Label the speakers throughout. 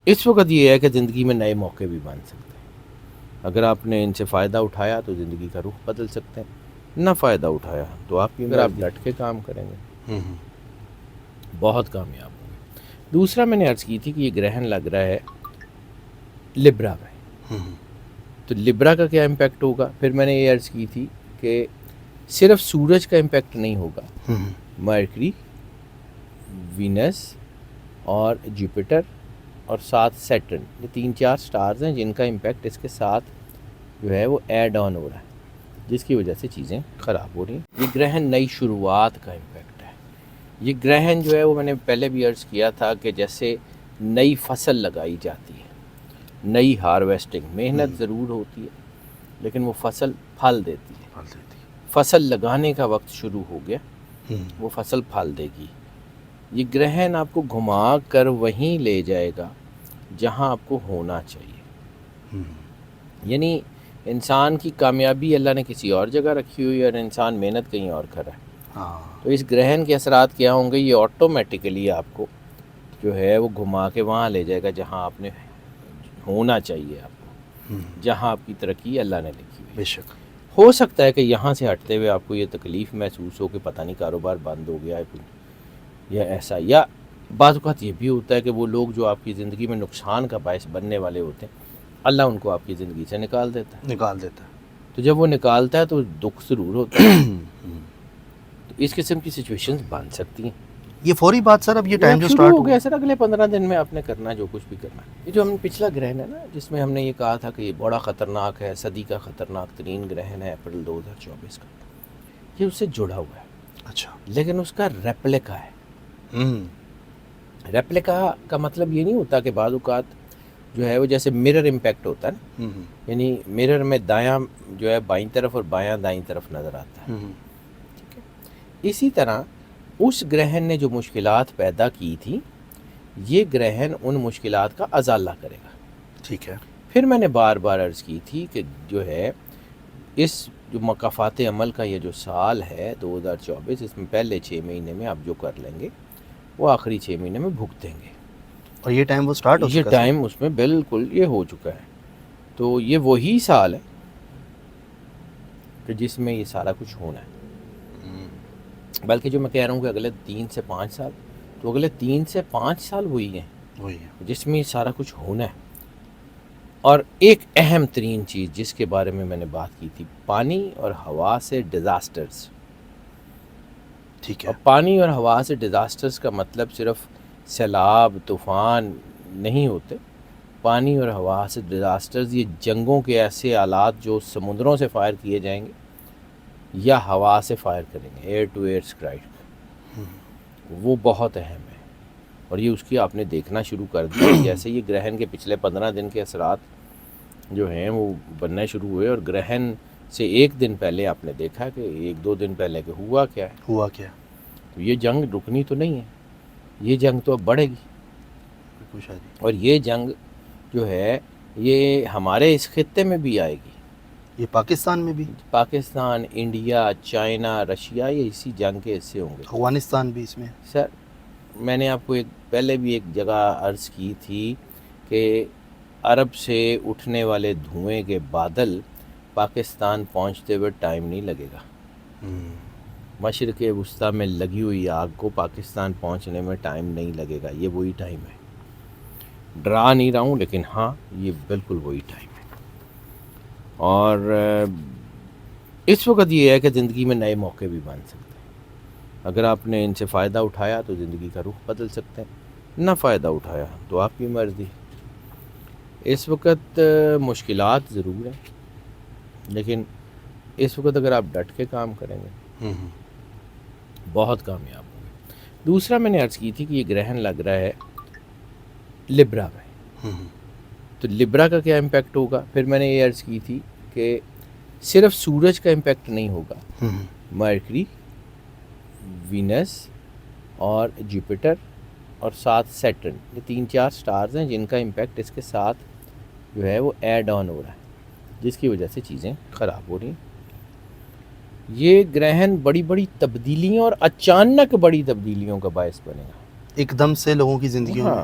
Speaker 1: اس وقت یہ ہے کہ زندگی میں نئے موقع بھی بن سکتے ہیں. اگر آپ نے ان سے فائدہ اٹھایا تو زندگی کا رخ بدل سکتے ہیں، نہ فائدہ اٹھایا تو آپ کی، اگر آپ ڈٹ کے کام کریں گے بہت کامیاب ہوں گے. دوسرا میں نے عرض کی تھی کہ یہ گرہن لگ رہا ہے لبرا میں، تو لبرا کا کیا امپیکٹ ہوگا. پھر میں نے یہ عرض کی تھی کہ صرف سورج کا امپیکٹ نہیں ہوگا، مرکری، وینس اور جوپیٹر اور ساتھ سیٹرن، یہ 3-4 سٹارز ہیں جن کا امپیکٹ اس کے ساتھ جو ہے وہ ایڈ آن ہو رہا ہے، جس کی وجہ سے چیزیں خراب ہو رہی ہیں. یہ گرہن نئی شروعات کا امپیکٹ ہے. یہ گرہن جو ہے وہ میں نے پہلے بھی عرض کیا تھا کہ جیسے نئی فصل لگائی جاتی ہے، نئی ہارویسٹنگ، محنت ضرور ہوتی ہے لیکن وہ فصل پھل دیتی ہے. فصل لگانے کا وقت شروع ہو گیا، وہ فصل پھل دے گی. یہ گرہن آپ کو گھما کر وہیں لے جائے گا جہاں آپ کو ہونا چاہیے. یعنی انسان کی کامیابی اللہ نے کسی اور جگہ رکھی ہوئی ہے اور انسان محنت کہیں اور کر رہا ہے. تو اس گرہن کے اثرات کیا ہوں گے، یہ آٹومیٹیکلی آپ کو جو ہے وہ گھما کے وہاں لے جائے گا جہاں آپ نے ہونا چاہیے، آپ کو جہاں آپ کی ترقی اللہ نے لکھی ہوئی.
Speaker 2: بے شک
Speaker 1: ہو سکتا ہے کہ یہاں سے ہٹتے ہوئے آپ کو یہ تکلیف محسوس ہو کہ پتہ نہیں کاروبار بند ہو گیا ہے یا ایسا، یا بعض اوقات یہ بھی ہوتا ہے کہ وہ لوگ جو آپ کی زندگی میں نقصان کا باعث بننے والے ہوتے ہیں اللہ ان کو آپ کی زندگی سے نکال دیتا ہے. تو جب وہ نکالتا ہے تو دکھ ضرور ہوتا ہے. تو اس قسم کی سچویشنز بن سکتی ہیں.
Speaker 2: یہ فوری بات سر، اب یہ ٹائم جو
Speaker 1: شروع
Speaker 2: سٹارٹ
Speaker 1: ہو گیا سر، اگلے 15 دن میں آپ نے کرنا جو کچھ بھی کرنا ہے. یہ جو ہم نے پچھلا گرہن ہے نا جس میں ہم نے یہ کہا تھا کہ یہ بڑا خطرناک ہے، صدی کا خطرناک ترین گرہن ہے اپریل 2024 کا، یہ اس سے جڑا ہوا ہے.
Speaker 2: اچھا،
Speaker 1: لیکن اس کا ریپلیکا ہے. ریپلیکا کا مطلب یہ نہیں ہوتا کہ بعض اوقات جو ہے وہ جیسے مرر امپیکٹ ہوتا ہے نا، یعنی مرر میں دایاں جو ہے بائیں طرف اور بایاں دائیں طرف نظر آتا ہے. ٹھیک ہے، اسی طرح اس گرہن نے جو مشکلات پیدا کی تھی یہ گرہن ان مشکلات کا ازالہ کرے گا.
Speaker 2: ٹھیک ہے.
Speaker 1: پھر میں نے بار بار عرض کی تھی کہ جو ہے اس جو مقافات عمل کا یہ جو سال ہے 2024، اس میں پہلے 6 مہینے میں آپ جو کر لیں گے وہ آخری 6 مہینے میں بھگتیں گے.
Speaker 2: اور یہ ٹائم وہ سٹارٹ ہو چکا ہے،
Speaker 1: یہ ٹائم اس میں بالکل یہ ہو چکا ہے. تو یہ وہی سال ہے کہ جس میں یہ سارا کچھ ہونا ہے. بلکہ جو میں کہہ رہا ہوں کہ اگلے 3 سے 5 سال، تو اگلے 3 سے 5 سال وہی ہیں جس میں یہ سارا کچھ ہونا ہے. اور ایک اہم ترین چیز جس کے بارے میں نے بات کی تھی، پانی اور ہوا سے ڈیزاسٹرز.
Speaker 2: ٹھیک ہے.
Speaker 1: اور پانی اور ہوا سے ڈیزاسٹرز کا مطلب صرف سیلاب، طوفان نہیں ہوتے. پانی اور ہوا سے ڈیزاسٹرز یہ جنگوں کے ایسے آلات جو سمندروں سے فائر کیے جائیں گے یا ہوا سے فائر کریں گے، ایئر ٹو ایئر اسٹرائک، وہ بہت اہم ہے. اور یہ اس کی آپ نے دیکھنا شروع کر دیا. جیسے یہ گرہن کے پچھلے 15 دن کے اثرات جو ہیں وہ بننا شروع ہوئے، اور گرہن سے ایک دن پہلے آپ نے دیکھا کہ 1-2 دن پہلے کہ ہوا کیا. تو یہ جنگ رکنی تو نہیں ہے، یہ جنگ تو اب بڑھے گی. اور یہ جنگ جو ہے یہ ہمارے اس خطے میں بھی آئے گی،
Speaker 2: یہ پاکستان میں بھی،
Speaker 1: پاکستان، انڈیا، چائنا، رشیا، یہ اسی جنگ کے حصے ہوں گے.
Speaker 2: افغانستان بھی اس میں.
Speaker 1: سر میں نے آپ کو پہلے بھی ایک جگہ عرض کی تھی کہ عرب سے اٹھنے والے دھوئیں کے بادل پاکستان پہنچتے ہوئے ٹائم نہیں لگے گا. مشرق وسطیٰ میں لگی ہوئی آگ کو پاکستان پہنچنے میں ٹائم نہیں لگے گا. یہ وہی ٹائم ہے. ڈرا نہیں رہا ہوں لیکن ہاں یہ بالکل وہی ٹائم ہے. اور اس وقت یہ ہے کہ زندگی میں نئے موقع بھی بن سکتے ہیں. اگر آپ نے ان سے فائدہ اٹھایا تو زندگی کا رخ بدل سکتے ہیں، نہ فائدہ اٹھایا تو آپ کی مرضی. اس وقت مشکلات ضرور ہیں لیکن اس وقت اگر آپ ڈٹ کے کام کریں گے بہت کامیاب ہوں گے. دوسرا میں نے عرض کی تھی کہ یہ گرہن لگ رہا ہے لبرا میں، تو لبرا کا کیا امپیکٹ ہوگا. پھر میں نے یہ عرض کی تھی کہ صرف سورج کا امپیکٹ نہیں ہوگا، مرکری، وینس اور جوپیٹر اور ساتھ سیٹرن، یہ 3-4 سٹارز ہیں جن کا امپیکٹ اس کے ساتھ جو ہے وہ ایڈ آن ہو رہا ہے، جس کی وجہ سے چیزیں خراب ہو رہی ہیں. یہ گرہن بڑی بڑی تبدیلیوں اور اچانک بڑی تبدیلیوں کا باعث بنے گا.
Speaker 2: ایک دم سے لوگوں کی زندگیوں میں.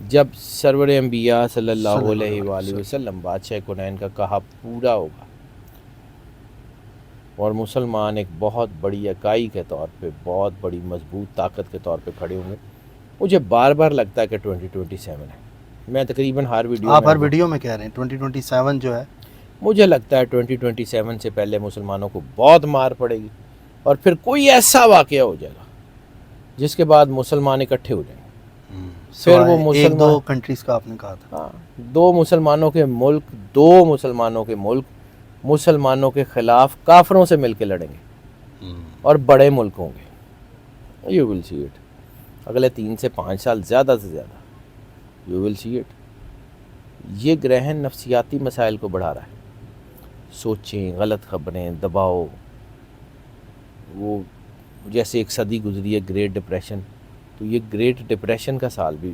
Speaker 1: جب سرور انبیاء صلی اللہ علیہ وآلہ وسلم بادشاہ کونین کا کہا پورا ہوگا اور مسلمان ایک بہت بڑی اکائی کے طور پہ، بہت بڑی مضبوط طاقت کے طور پہ کھڑے ہوں گے، مجھے بار بار لگتا ہے کہ 2027 ہے. میں تقریباً ہر ویڈیو
Speaker 2: آپ ہر ویڈیو میں کہہ رہے ہیں 2027 جو ہے،
Speaker 1: مجھے لگتا ہے 2027 سے پہلے مسلمانوں کو بہت مار پڑے گی اور پھر کوئی ایسا واقعہ ہو جائے گا جس کے بعد مسلمان اکٹھے ہو جائیں گے. پھر وہ
Speaker 2: ایک دو
Speaker 1: مسلمان،
Speaker 2: کنٹریز کا آپ نے کہا تھا.
Speaker 1: ہاں، دو مسلمانوں کے ملک مسلمانوں کے خلاف کافروں سے مل کے لڑیں گے اور بڑے ملک ہوں گے. You will see it. اگلے 3 سے 5 سال زیادہ سے زیادہ یو ول سی اٹ. یہ گرہن نفسیاتی مسائل کو بڑھا رہا ہے. سوچیں، غلط خبریں، دباؤ. وہ جیسے ایک صدی گزری ہے گریٹ ڈپریشن، تو یہ گریٹ ڈپریشن کا سال بھی،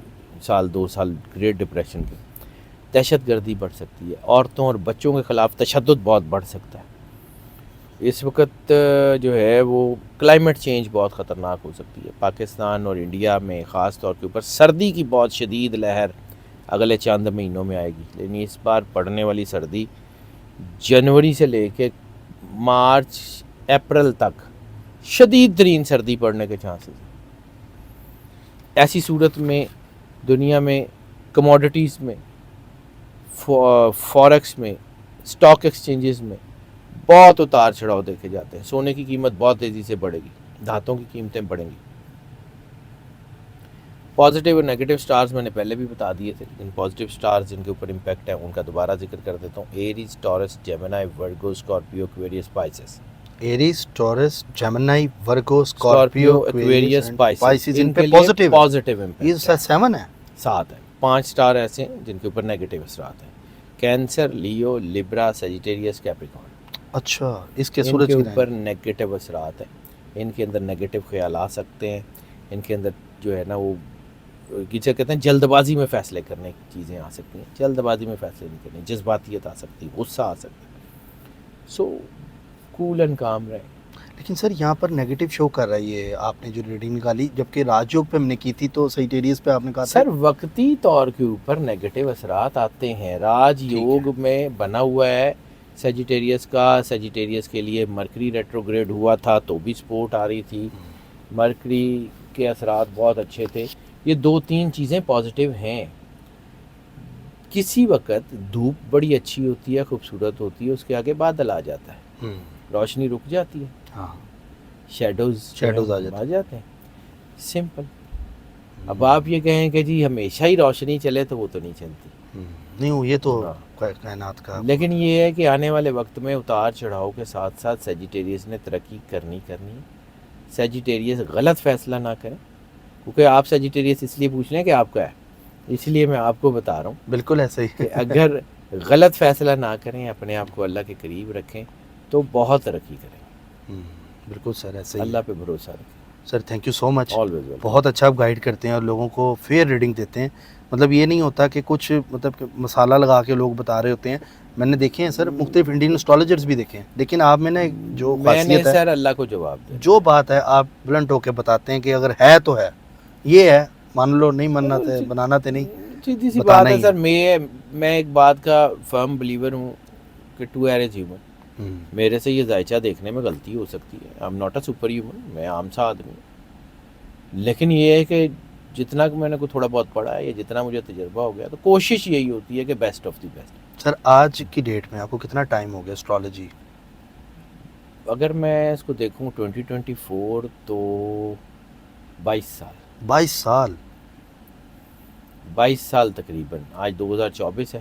Speaker 1: 2 سال گریٹ ڈپریشن کے. دہشت گردی بڑھ سکتی ہے، عورتوں اور بچوں کے خلاف تشدد بہت بڑھ سکتا ہے. اس وقت جو ہے وہ کلائمیٹ چینج بہت خطرناک ہو سکتی ہے. پاکستان اور انڈیا میں خاص طور کے اوپر سردی کی بہت شدید لہر اگلے چند مہینوں میں آئے گی. لیکن اس بار پڑنے والی سردی جنوری سے لے کے مارچ اپریل تک شدید ترین سردی پڑنے کے چانسز ہیں. ایسی صورت میں دنیا میں کموڈٹیز میں، فوریکس میں، اسٹاک ایکسچینجز میں بہت اتار چڑھاؤ دیکھے جاتے ہیں. سونے کی قیمت بہت تیزی سے بڑھے گی، دھاتوں کی قیمتیں بڑھیں گی. پازیٹیو اور نیگیٹو سٹارز میں نے پہلے بھی بتا دیے تھے، لیکن پازیٹیو سٹارز جن کے اوپر امپیکٹ ہے ان کا دوبارہ ذکر کر دیتا ہوں. Aries, Taurus, Gemini, Virgo, Scorpio, Aquarius, Pisces.
Speaker 2: Aries, Taurus, Gemini, Virgo, Scorpio,
Speaker 1: Aquarius, Pisces.
Speaker 2: ان پہ پازیٹیو
Speaker 1: پازیٹیو امپیکٹ
Speaker 2: یہ 7 ہے.
Speaker 1: 7 ہے. 5 سٹار ایسے ہیں جن کے اوپر نیگیٹو اثرات ہیں. کینسر، لیو، لیبرا، سیجیٹیریس، کیپریکارن.
Speaker 2: اچھا، اس کے
Speaker 1: ان
Speaker 2: سورج
Speaker 1: کے
Speaker 2: کی
Speaker 1: اوپر نیگیٹو اثرات ہیں. ان کے اندر نیگیٹو خیال آ سکتے ہیں. ان کے اندر جو ہے نا وہ کسے کہتے ہیں جلد بازی میں فیصلے کرنے کی چیزیں آ سکتی ہیں. جلد بازی میں فیصلے نہیں کرنے، جذباتیت آ سکتی ہے، غصہ آ سکتا ہے. سو کول اینڈ کام رہے.
Speaker 2: لیکن سر یہاں پر نیگیٹو شو کر رہا ہے یہ آپ نے جو ریڈنگ نکالی، جبکہ راج یوگ پہ ہم نے کی تھی تو سیجیٹیریس پہ آپ نے کہا تھا.
Speaker 1: سر وقتی طور کے اوپر نیگیٹو اثرات آتے ہیں. راج یوگ میں بنا ہوا ہے سیجیٹیریس کا. سیجیٹیریس کے لیے مرکری ریٹروگریڈ ہوا تھا تو بھی سپورٹ آ رہی تھی. مرکری کے اثرات بہت اچھے تھے. یہ 2-3 چیزیں پازیٹیو ہیں. کسی وقت دھوپ بڑی اچھی ہوتی ہے، خوبصورت ہوتی ہے، اس کے آگے بادل آ جاتا ہے، روشنی رک جاتی ہے،
Speaker 2: ہاں،
Speaker 1: شیڈوز آ جاتے ہیں. سمپل. اب آپ یہ کہیں کہ جی ہمیشہ ہی روشنی چلے تو وہ تو نہیں چلتی.
Speaker 2: نہیں وہ یہ تو کائنات کا.
Speaker 1: لیکن یہ ہے کہ آنے والے وقت میں اتار چڑھاؤ کے ساتھ ساتھ سیجیٹیریس نے ترقی کرنی ہے. سیجیٹیریس غلط فیصلہ نہ کریں، کیونکہ آپ سیجیٹیریس اس لیے پوچھ رہے ہیں کہ آپ کا ہے، اس لیے میں آپ کو بتا رہا ہوں
Speaker 2: بالکل ایسا ہی
Speaker 1: کہ اگر غلط فیصلہ نہ کریں، اپنے آپ کو اللہ کے قریب رکھیں تو بہت ترقی کریں.
Speaker 2: بالکل سر ایسا ہی.
Speaker 1: اللہ پہ بھروسہ رکھیں.
Speaker 2: Sir thank you so much.
Speaker 1: Always.
Speaker 2: بہت اچھا آپ گائیڈ کرتے ہیں اور لوگوں کو فیئر ریڈنگ دیتے ہیں. مطلب یہ نہیں ہوتا کہ کچھ مطلب کہ مسالہ لگا کے لوگ بتا رہے ہوتے ہیں. میں نے دیکھے ہیں سر مختلف انڈین اسٹرالوجرز بھی دیکھے ہیں، لیکن آپ میں نے جو خاصیت ہے
Speaker 1: سر اللہ کو جواب دے،
Speaker 2: جو بات ہے آپ بلنٹ ہو کے بتاتے ہیں کہ اگر ہے تو ہے، یہ ہے، مان لو نہیں ماننا تھے، بنانا تھے نہیں.
Speaker 1: سیدھی سی بات ہے سر. میں ایک بات کا فرم بلیور ہوں کہ ٹو ایریز ہیومن. میرے سے یہ ذائچہ دیکھنے میں غلطی ہو سکتی ہے. I am not a super human, میں عام سا آدمی ہوں. لیکن یہ ہے کہ جتنا میں نے کو تھوڑا بہت پڑھا ہے یا جتنا مجھے تجربہ ہو گیا تو کوشش یہی ہوتی ہے کہ بیسٹ آف دی بیسٹ.
Speaker 2: سر آج کی ڈیٹ میں آپ کو کتنا ٹائم ہو گیا اسٹرالوجی؟
Speaker 1: اگر میں اس کو دیکھوں 2024 تو 22 سال.
Speaker 2: 22 سال
Speaker 1: 22 سال تقریباً. آج 2024 ہے،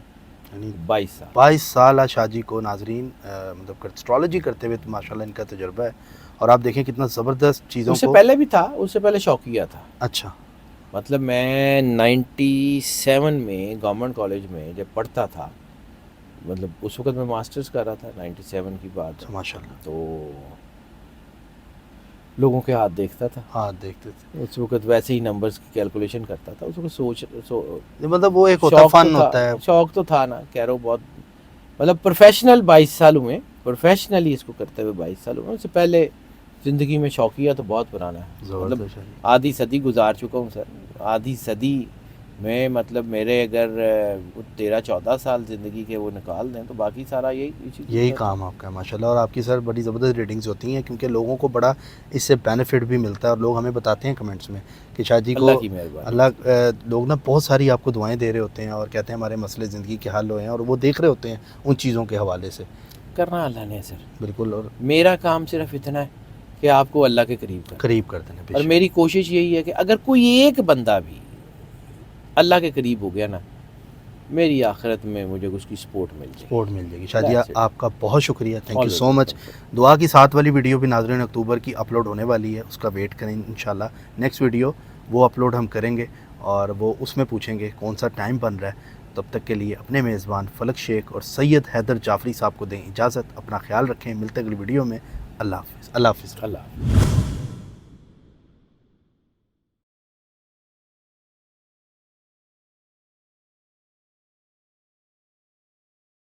Speaker 2: یعنی
Speaker 1: 22
Speaker 2: سال آج شاہ جی کو ناظرین مطلب اسٹرالوجی کرتے ہوئے ماشاءاللہ ان کا تجربہ ہے. اور آپ دیکھیں کتنا زبردست چیزوں کو.
Speaker 1: اس سے پہلے بھی تھا، اس سے پہلے شوقیہ تھا.
Speaker 2: اچھا.
Speaker 1: مطلب میں 97 میں گورنمنٹ کالج میں جب پڑھتا تھا، مطلب اس وقت میں ماسٹرز کر رہا تھا 97 کی بات،
Speaker 2: ماشاءاللہ.
Speaker 1: تو لوگوں کے ہاتھ دیکھتا تھا.
Speaker 2: ہاتھ دیکھتے تھے
Speaker 1: اس وقت ویسے ہی نمبرز کی کیلکولیشن کرتا تھا. اس وقت
Speaker 2: مطلب وہ ایک ہوتا فن ہوتا ہے.
Speaker 1: شوق تو تھا نا، کہہ رہا ہوں بہت. مطلب پروفیشنل 22 سال ہوئے، پروفیشنلی اس کو کرتے ہوئے 22 سال ہوئے. اس سے پہلے زندگی میں شوقیہ تو بہت پرانا ہے. مطلب آدھی صدی گزار چکا ہوں سر. آدھی صدی میں مطلب میرے اگر 13-14 سال زندگی کے وہ نکال دیں تو باقی سارا یہی
Speaker 2: کام آپ کا ہے ماشاءاللہ. اور آپ کی سر بڑی زبردست ریٹنگز ہوتی ہیں کیونکہ لوگوں کو بڑا اس سے بینیفٹ بھی ملتا ہے, اور لوگ ہمیں بتاتے ہیں کمنٹس میں کہ شاہ جی کو
Speaker 1: اللہ کی مہربانی.
Speaker 2: لوگ نا بہت ساری آپ کو دعائیں دے رہے ہوتے ہیں اور کہتے ہیں ہمارے مسئلے زندگی کے حل ہوئے ہیں, اور وہ دیکھ رہے ہوتے ہیں ان چیزوں کے حوالے سے.
Speaker 1: کرنا اللہ نے سر,
Speaker 2: بالکل. اور
Speaker 1: میرا کام صرف اتنا ہے کہ آپ کو اللہ کے قریب
Speaker 2: کر دینا.
Speaker 1: اور میری کوشش یہی ہے کہ اگر کوئی ایک بندہ بھی اللہ کے قریب ہو گیا نا, میری آخرت میں مجھے اس کی سپورٹ مل جائے گی.
Speaker 2: شاہ جی آپ کا بہت شکریہ, تھینک یو سو مچ. دعا کی ساتھ والی ویڈیو بھی ناظرین اکتوبر کی اپلوڈ ہونے والی ہے, اس کا ویٹ کریں انشاءاللہ. نیکسٹ ویڈیو وہ اپلوڈ ہم کریں گے اور وہ اس میں پوچھیں گے کون سا ٹائم بن رہا ہے. تب تک کے لیے اپنے میزبان فلک شیخ اور سید حیدر جعفری صاحب کو دیں اجازت. اپنا خیال رکھیں, ملتے اگلی ویڈیو میں. اللہ حافظ.
Speaker 1: اللہ